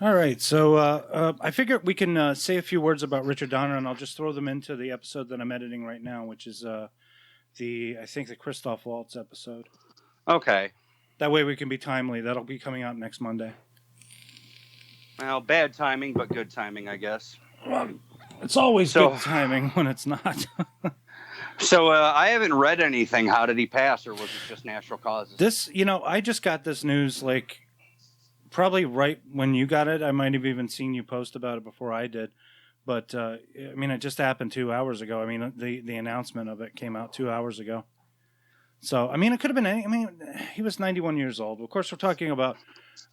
All right, so I figure we can say a few words about Richard Donner, and I'll just throw them into the episode that I'm editing right now, which is I think the Christoph Waltz episode. Okay. That way we can be timely. That'll be coming out next Monday. Well, bad timing, but good timing, I guess. Well, it's always good timing when it's not. So I haven't read anything. How did he pass, or was it just natural causes? This, I just got this news probably right when you got it. I might have even seen you post about it before I did. But, it just happened 2 hours ago. I mean, the announcement of it came out 2 hours ago. So, it could have been he was 91 years old. Of course, we're talking about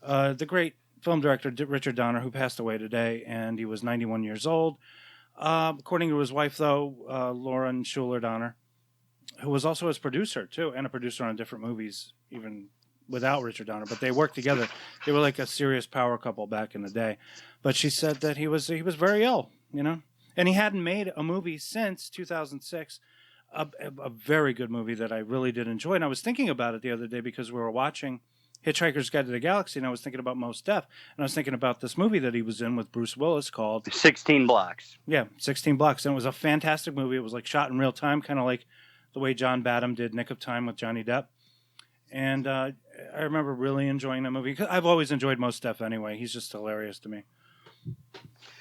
the great film director Richard Donner, who passed away today, and he was 91 years old. According to his wife, though, Lauren Schuler Donner, who was also his producer, too, and a producer on different movies, even without Richard Donner, but they worked together. They were like a serious power couple back in the day. But she said that he was very ill, and he hadn't made a movie since 2006, a very good movie that I really did enjoy. And I was thinking about it the other day because we were watching Hitchhiker's Guide to the Galaxy, and I was thinking about Mos Def, and I was thinking about this movie that he was in with Bruce Willis called 16 Blocks. Yeah, 16 Blocks, and it was a fantastic movie. It was like shot in real time, kind of like the way John Badham did Nick of Time with Johnny Depp. And I remember really enjoying that movie. I've always enjoyed Mos Def anyway. He's just hilarious to me.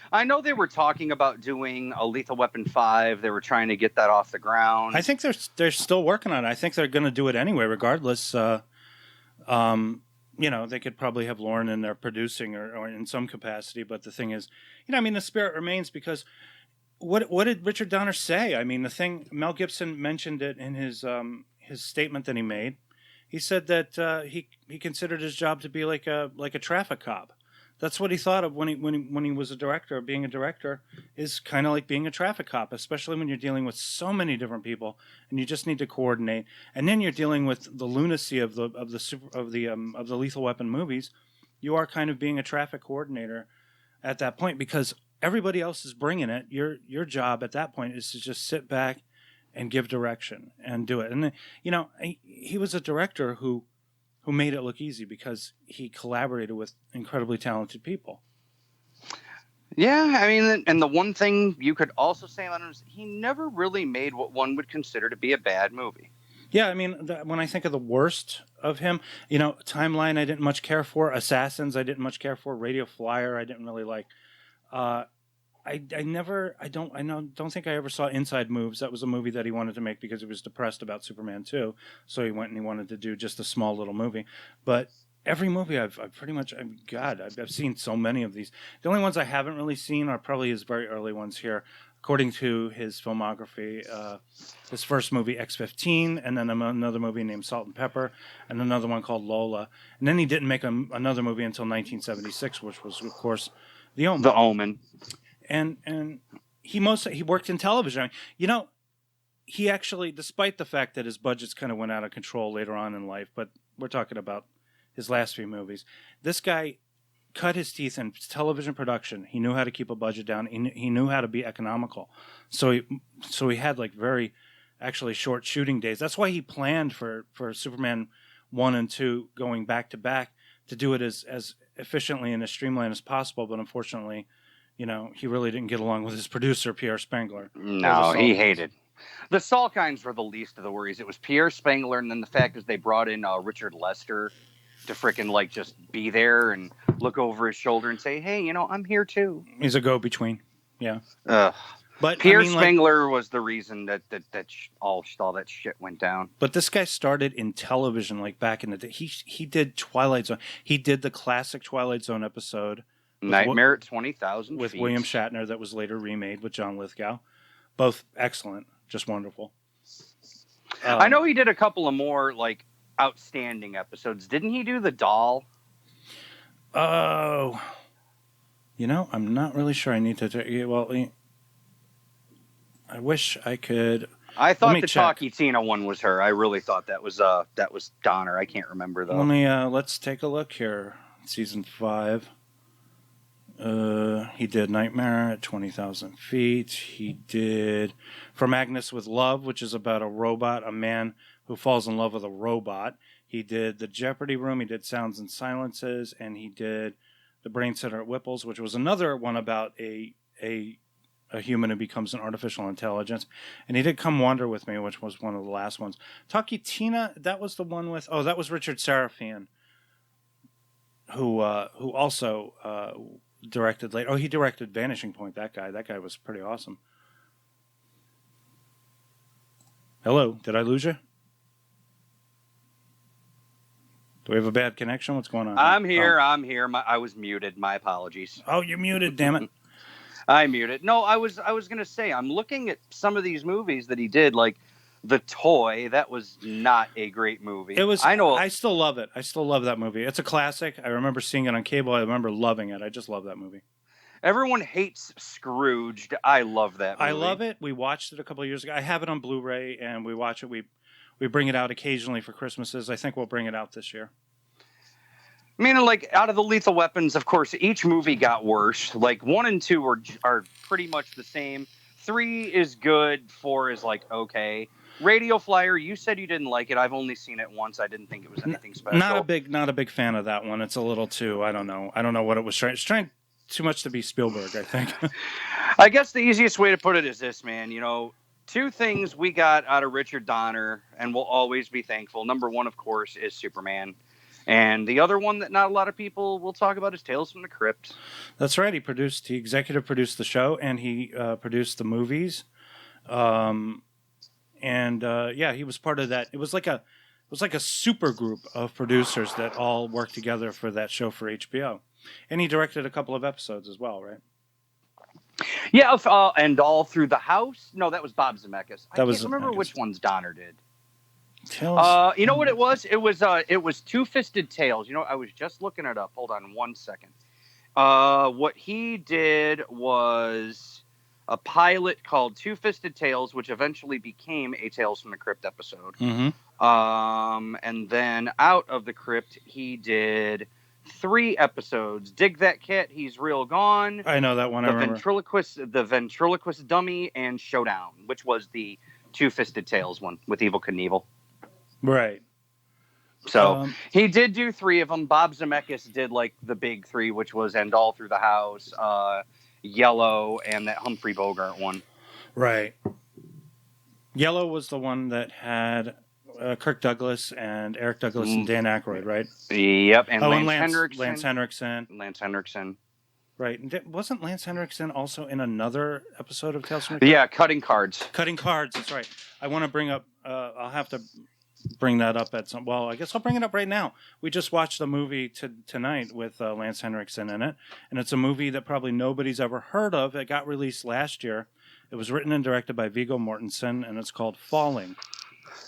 I know they were talking about doing a Lethal Weapon 5. They were trying to get that off the ground. I think they're still working on it. I think they're going to do it anyway, regardless. They could probably have Lauren in there producing or in some capacity. But the thing is, the spirit remains because what did Richard Donner say? The thing, Mel Gibson mentioned it in his statement that he made. He said that he considered his job to be like a traffic cop. That's what he thought of when he was a director. Being a director is kind of like being a traffic cop, especially when you're dealing with so many different people and you just need to coordinate. And then you're dealing with the lunacy of the Lethal Weapon movies. You are kind of being a traffic coordinator at that point because everybody else is bringing it. Your job at that point is to just sit back and give direction and do it. And he was a director who made it look easy because he collaborated with incredibly talented people. Yeah, and the one thing you could also say about him is he never really made what one would consider to be a bad movie. Yeah, when I think of the worst of him, Timeline I didn't much care for. Assassins I didn't much care for. Radio Flyer I didn't really like. I don't think I ever saw Inside Moves. That was a movie that he wanted to make because he was depressed about Superman 2. So he went and he wanted to do just a small little movie. But every movie I've pretty much, I've seen so many of these. The only ones I haven't really seen are probably his very early ones here. According to his filmography, his first movie, X-15, and then another movie named Salt and Pepper, and another one called Lola. And then he didn't make another movie until 1976, which was, of course, The Omen. The Omen. And he worked in television. He actually, despite the fact that his budgets kind of went out of control later on in life, but we're talking about his last few movies, this guy cut his teeth in television production. He knew how to keep a budget down. He knew how to be economical. So he had very actually short shooting days. That's why he planned for Superman 1 and 2 going back to back to do it as efficiently and as streamlined as possible. But unfortunately, he really didn't get along with his producer, Pierre Spengler. No, he hated. The Salkinds were the least of the worries. It was Pierre Spengler, and then the fact is they brought in Richard Lester to frickin' just be there and look over his shoulder and say, hey, I'm here too. He's a go-between. Yeah. But Pierre Spengler was the reason that all that shit went down. But this guy started in television back in the day. He did Twilight Zone. He did the classic Twilight Zone episode. Nightmare at 20,000 with William Shatner, that was later remade with John Lithgow. Both excellent, just wonderful. I know he did a couple of more outstanding episodes. Didn't he do The Doll? Oh, I'm not really sure. I need to. I wish I could. I thought the Talkie Tina one was her. I really thought that was Donner. I can't remember though. Let's take a look here. Season 5. He did Nightmare at 20,000 Feet. He did From Agnes with Love, which is about a man who falls in love with a robot. He did The Jeopardy Room. He did Sounds and Silences, and he did The Brain Center at Whipple's, which was another one about a human who becomes an artificial intelligence. And he did Come Wander With Me, which was one of the last ones. Talkie Tina, that was the one with, that was Richard Serafian, who also directed late. Oh, he directed Vanishing Point, that guy. That guy was pretty awesome. Hello, did I lose you? Do we have a bad connection? What's going on? I'm here. I'm here. I was muted. My apologies. Oh, you're muted, damn it. I muted. No, I was going to say, I'm looking at some of these movies that he did, like The Toy. That was not a great movie. It was. I know. I still love it. I still love that movie. It's a classic. I remember seeing it on cable. I remember loving it. I just love that movie. Everyone hates Scrooged. I love that movie. I love it. We watched it a couple of years ago. I have it on Blu-ray, and we watch it. We bring it out occasionally for Christmases. I think we'll bring it out this year. I mean, like, out of the Lethal Weapons, of course, each movie got worse. Like, 1 and 2 are pretty much the same. 3 is good. 4 is, like, okay. Radio Flyer, you said you didn't like it. I've only seen it once. I didn't think it was anything special. Not a big fan of that one. It's a little too, I don't know what it was trying. It's trying too much to be Spielberg, I think. I guess the easiest way to put it is this, man. You know, 2 things we got out of Richard Donner, and we'll always be thankful. Number 1, of course, is Superman. And the other one that not a lot of people will talk about is Tales from the Crypt. That's right. He executive produced the show, and he produced the movies. He was part of that. It was like a super group of producers that all worked together for that show for HBO. And he directed a couple of episodes as well, right? Yeah, and All Through the House. No, that was Bob Zemeckis. I can't remember which ones Donner did. Tales. You know what it was? It was Two-Fisted Tales. You know, I was just looking it up. Hold on 1 second. What he did was a pilot called Two-Fisted Tales, which eventually became a Tales from the Crypt episode. Mm-hmm. And then out of the Crypt, he did 3 episodes. Dig That Cat, He's Real Gone. I know that one. The Ventriloquist Dummy, and Showdown, which was the Two-Fisted Tales one with Evel Knievel. Right. So he did do 3 of them. Bob Zemeckis did like the big 3, which was And All Through the House, Yellow, and that Humphrey Bogart one. Right. Yellow was the one that had Kirk Douglas and Eric Douglas and Dan Aykroyd, right? Yep. And Lance Henriksen. Lance Henriksen. Right. And wasn't Lance Henriksen also in another episode of Tales from the Crypt? Yeah, Cutting Cards. Cutting Cards, that's right. I want to bring up, I'll have to bring that up at some, well, I guess I'll bring it up right now. We just watched a movie tonight with Lance Henriksen in it, and it's a movie that probably nobody's ever heard of. It got released last year. It was written and directed by Viggo Mortensen, and it's called Falling.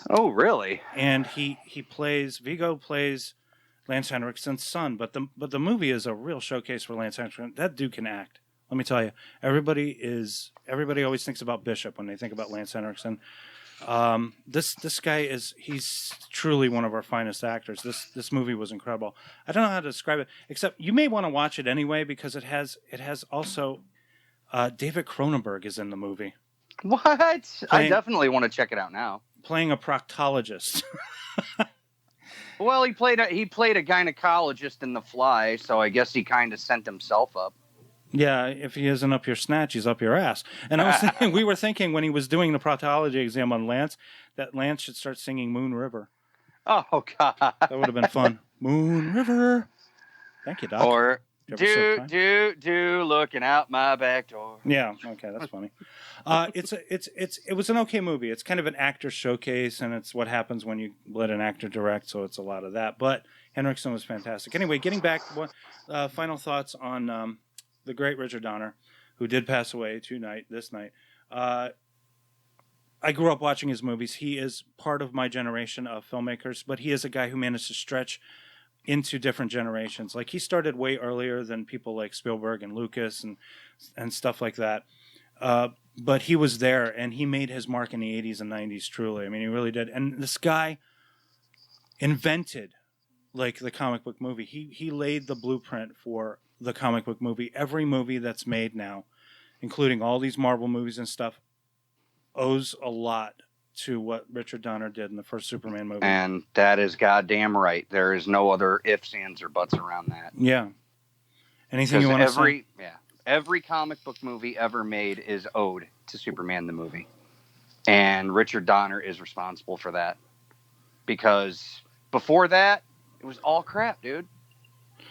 Oh, really? And Viggo plays Lance Henriksen's son, but the movie is a real showcase for Lance Henriksen. That dude can act. Let me tell you, everybody always thinks about Bishop when they think about Lance Henriksen. This guy he's truly one of our finest actors. This movie was incredible. I don't know how to describe it, except you may want to watch it anyway because it has also David Cronenberg is in the movie. What? I definitely want to check it out now. Playing a proctologist. Well, he played a gynecologist in The Fly, so I guess he kind of sent himself up. Yeah, if he isn't up your snatch, he's up your ass. And I was thinking, we were thinking when he was doing the proctology exam on Lance, that Lance should start singing Moon River. Oh, God. That would have been fun. Moon River. Thank you, Doc. Or do looking out my back door. Yeah, okay, that's funny. It was an okay movie. It's kind of an actor showcase, and it's what happens when you let an actor direct, so it's a lot of that. But Henriksen was fantastic. Anyway, getting back, final thoughts on the great Richard Donner, who did pass away this night. I grew up watching his movies. He is part of my generation of filmmakers, but he is a guy who managed to stretch into different generations. Like, he started way earlier than people like Spielberg and Lucas and stuff like that. But he was there, and he made his mark in the 80s and 90s, truly. I mean, he really did. And this guy invented, like, the comic book movie. He laid the blueprint for the comic book movie. Every movie that's made now, including all these Marvel movies and stuff, owes a lot to what Richard Donner did in the first Superman movie. And that is goddamn right. There is no other ifs, ands, or buts around that. Yeah. Anything you want to say? Every comic book movie ever made is owed to Superman the movie. And Richard Donner is responsible for that. Because before that, it was all crap, dude.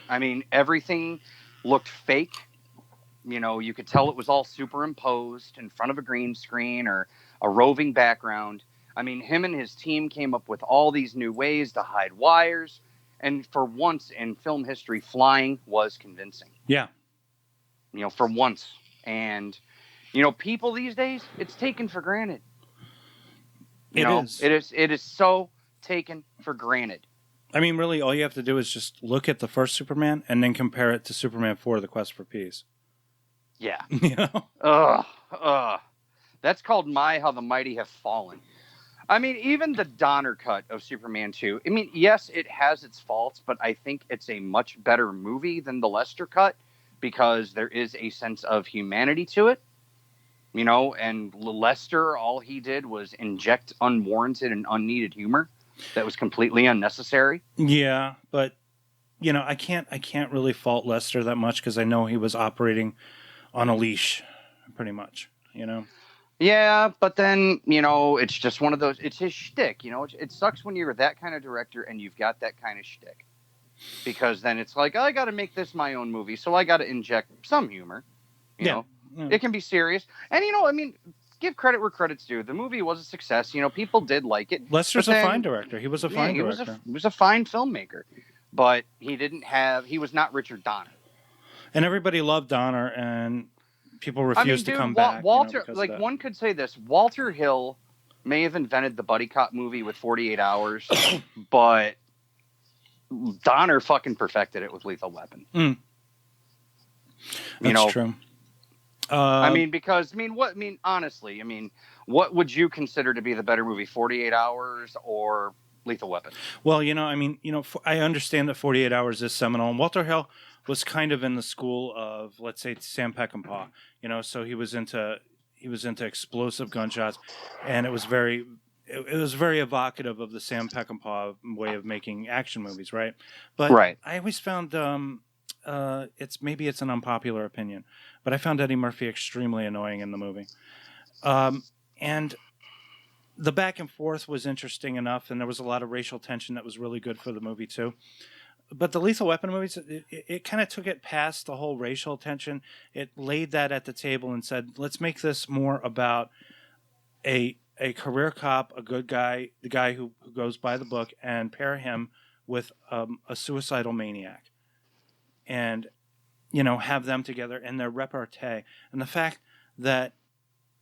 I mean, everything looked fake. You know, you could tell it was all superimposed in front of a green screen or a roving background. I mean, him and his team came up with all these new ways to hide wires. And for once in film history, flying was convincing. Yeah. You know, for once. And, you know, people these days, it's taken for granted. It is so taken for granted. I mean, really, all you have to do is just look at the first Superman and then compare it to Superman 4, The Quest for Peace. Yeah. You know? That's called How the Mighty Have Fallen. I mean, even the Donner cut of Superman 2, I mean, yes, it has its faults, but I think it's a much better movie than the Lester cut because there is a sense of humanity to it. You know, and Lester, all he did was inject unwarranted and unneeded humor that was completely unnecessary. Yeah, but you know, I can't really fault Lester that much because I know he was operating on a leash, pretty much. You know. Yeah, but then you know, it's just one of those. It's his shtick. You know, it sucks when you're that kind of director and you've got that kind of shtick, because then it's like I got to make this my own movie, so I got to inject some humor. You know. It can be serious. And, you know, I mean, give credit where credit's due. The movie was a success. You know, people did like it. Lester's a fine director. He was a fine director. He was a fine filmmaker. But he was not Richard Donner. And everybody loved Donner, and people refused to come back. Walter, one could say this. Walter Hill may have invented the buddy cop movie with 48 Hours, but Donner fucking perfected it with Lethal Weapon. That's true. Honestly, what would you consider to be the better movie, 48 Hours or Lethal Weapon? Well, you know, I understand that 48 Hours is seminal, and Walter Hill was kind of in the school of, let's say, Sam Peckinpah. You know, so he was into explosive gunshots, and it was very evocative of the Sam Peckinpah way of making action movies, right? But I always found it's an unpopular opinion, but I found Eddie Murphy extremely annoying in the movie. And the back and forth was interesting enough, and there was a lot of racial tension that was really good for the movie too. But the Lethal Weapon movies, it kind of took it past the whole racial tension. It laid that at the table and said, let's make this more about a career cop, a good guy, the guy who goes by the book, and pair him with a suicidal maniac. And, you know, have them together in their repartee. And the fact that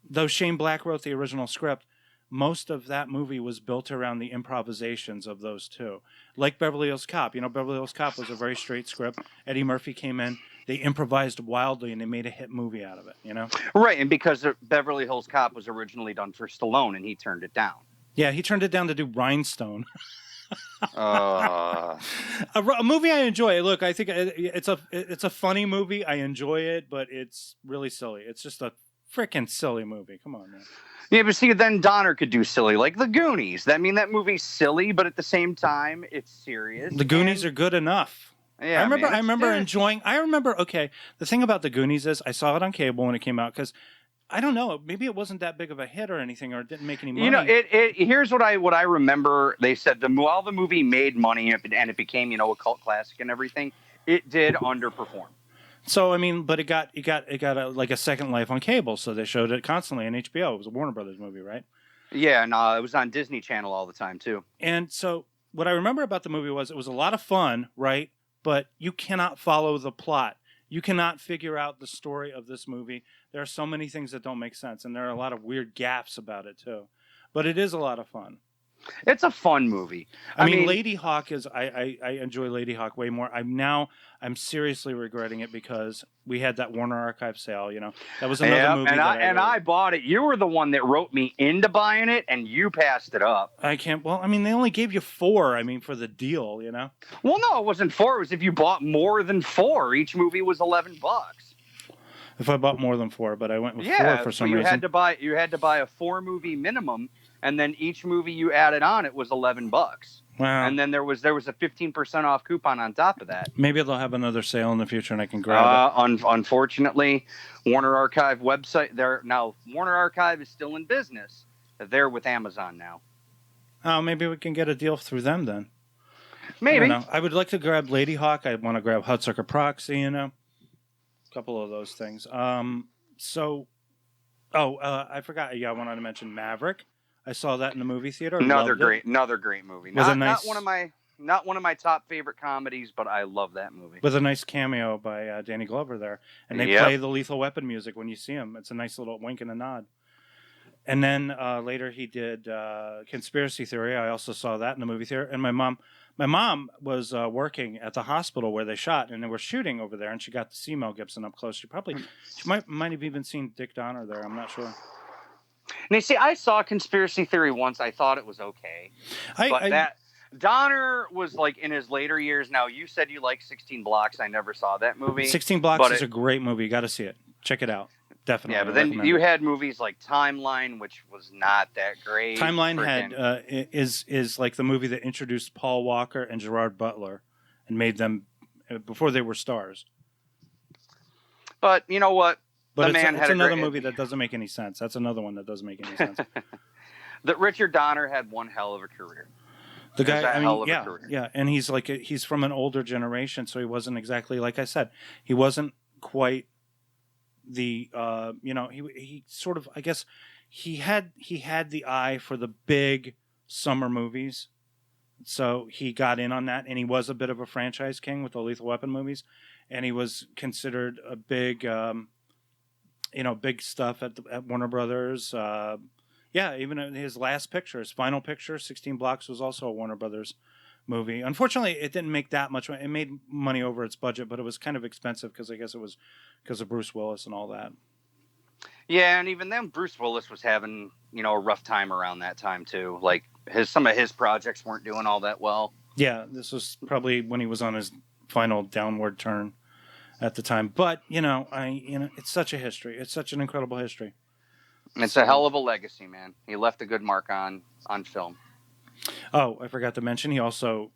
though Shane Black wrote the original script, most of that movie was built around the improvisations of those two. Like Beverly Hills Cop. You know, Beverly Hills Cop was a very straight script. Eddie Murphy came in, they improvised wildly, and they made a hit movie out of it, you know? Right, and because Beverly Hills Cop was originally done for Stallone, and he turned it down. Yeah, he turned it down to do Rhinestone. A movie I enjoy. Look, I think it's a funny movie. I enjoy it, but it's really silly. It's just a freaking silly movie. Come on, man. Yeah, but see, then Donner could do silly, like The Goonies. I mean, that movie's silly, but at the same time, it's serious. The Goonies are good enough. Yeah, I remember enjoying. Okay, the thing about The Goonies is I saw it on cable when it came out because I don't know, maybe it wasn't that big of a hit or anything, or it didn't make any money. You know, here's what I remember. They said while the movie made money and it became, you know, a cult classic and everything, it did underperform. So I mean, but it got a second life on cable, so they showed it constantly on HBO. It was a Warner Brothers movie, right? Yeah, and it was on Disney Channel all the time too. And so what I remember about the movie was it was a lot of fun, right? But you cannot follow the plot. You cannot figure out the story of this movie. There are so many things that don't make sense, and there are a lot of weird gaffes about it too. But it is a lot of fun. It's a fun movie. I mean, Lady Hawk is. I enjoy Lady Hawk way more. I'm seriously regretting it because we had that Warner Archive sale. You know, that was another movie. I bought it. You were the one that wrote me into buying it, and you passed it up. I can't. Well, I mean, they only gave you 4. I mean, for the deal, you know. Well, no, it wasn't 4. It was if you bought more than 4. Each movie was $11. If I bought more than 4, but I went with 4 for some reason. You had to buy a 4 movie minimum and then each movie you added on, it was $11. Wow. And then there was a 15% off coupon on top of that. Maybe they'll have another sale in the future, and I can grab it. Unfortunately, Warner Archive website. Warner Archive is still in business. They're with Amazon now. Oh, maybe we can get a deal through them then. Maybe. I would like to grab Lady Hawk. I want to grab Hudsucker Proxy. A couple of those things. I forgot. Yeah, I wanted to mention Maverick. I saw that in the movie theater. Another great movie. Not one of my top favorite comedies, but I love that movie. With a nice cameo by Danny Glover there, and they play the Lethal Weapon music when you see him. It's a nice little wink and a nod. And then later he did Conspiracy Theory. I also saw that in the movie theater. And my mom was working at the hospital where they shot, and they were shooting over there, and she got to see Mel Gibson up close. She might have even seen Dick Donner there. I'm not sure. And you see, I saw Conspiracy Theory once. I thought it was okay. That Donner was like in his later years. Now, you said you like 16 Blocks. I never saw that movie. 16 Blocks is a great movie. You got to see it. Check it out. Definitely. Yeah, but then you had movies like Timeline, which was not that great. Timeline is like the movie that introduced Paul Walker and Gerard Butler and made them before they were stars. But you know what? But it's another movie that doesn't make any sense. That's another one that doesn't make any sense. That Richard Donner had one hell of a career. The guy, yeah, and he's from an older generation, so he wasn't exactly, like I said, he wasn't quite the he sort of, I guess he had the eye for the big summer movies, so he got in on that, and he was a bit of a franchise king with the Lethal Weapon movies, and he was considered a big big stuff at Warner Brothers. Even in his last picture, his final picture, 16 Blocks, was also a Warner Brothers movie. Unfortunately, it didn't make that much money. It made money over its budget, but it was kind of expensive because I guess it was because of Bruce Willis and all that. Yeah, and even then, Bruce Willis was having, a rough time around that time too. Like some of his projects weren't doing all that well. Yeah, this was probably when he was on his final downward turn at the time. But it's such a history. It's such an incredible history. It's a hell of a legacy, man. He left a good mark on film. Oh, I forgot to mention, he also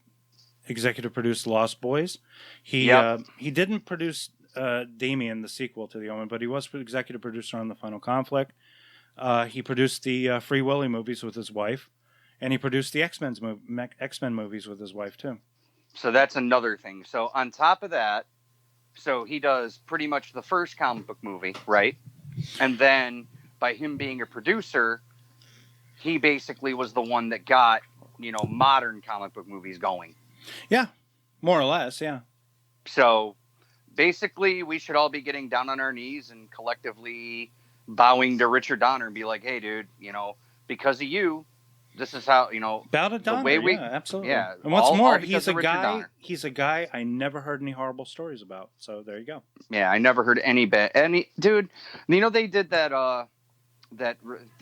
executive produced Lost Boys. He didn't produce Damien, the sequel to the Omen, but he was executive producer on The Final Conflict. He produced the Free Willy movies with his wife, and he produced the X-Men movies with his wife too. So that's another thing. So on top of that, so he does pretty much the first comic book movie, right? And then by him being a producer, he basically was the one that got, modern comic book movies going. Yeah, more or less, yeah. So basically, we should all be getting down on our knees and collectively bowing to Richard Donner and be like, hey, dude, because of you, this is how, bow to Donner, absolutely. Yeah. And what's more, he's a guy I never heard any horrible stories about. So there you go. Yeah, I never heard any dude, they did that, that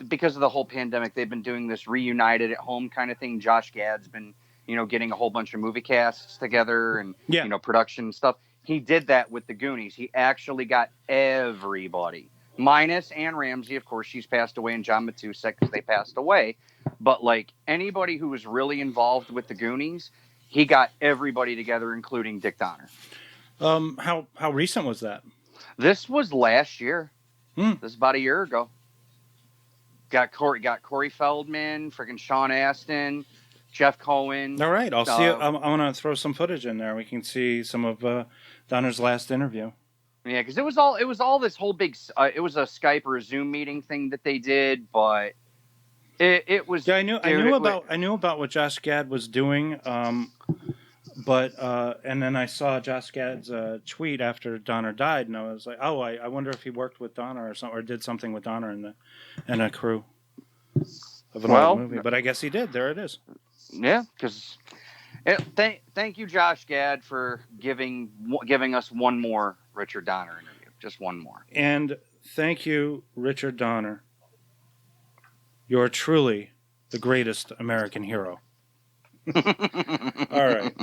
because of the whole pandemic, they've been doing this reunited at home kind of thing. Josh Gad's been, getting a whole bunch of movie casts together and, production stuff. He did that with the Goonies. He actually got everybody, minus Anne Ramsey. Of course, she's passed away, and John Matusek, because they passed away. But like anybody who was really involved with the Goonies, he got everybody together, including Dick Donner. How recent was that? This was last year. This is about a year ago. Got Corey Feldman, freaking Sean Astin, Jeff Cohen. All right, I'll see. I want to throw some footage in there. We can see some of Donner's last interview. Yeah, because it was all this whole big. It was a Skype or a Zoom meeting thing that they did, but it was. Yeah, I knew about what Josh Gad was doing. But and then I saw Josh Gad's tweet after Donner died, and I was like, oh, I wonder if he worked with Donner or something, or did something with Donner and a crew of an old movie. But I guess he did. There it is. Yeah, because thank you, Josh Gad, for giving us one more Richard Donner interview, just one more. And thank you, Richard Donner. You're truly the greatest American hero. All right.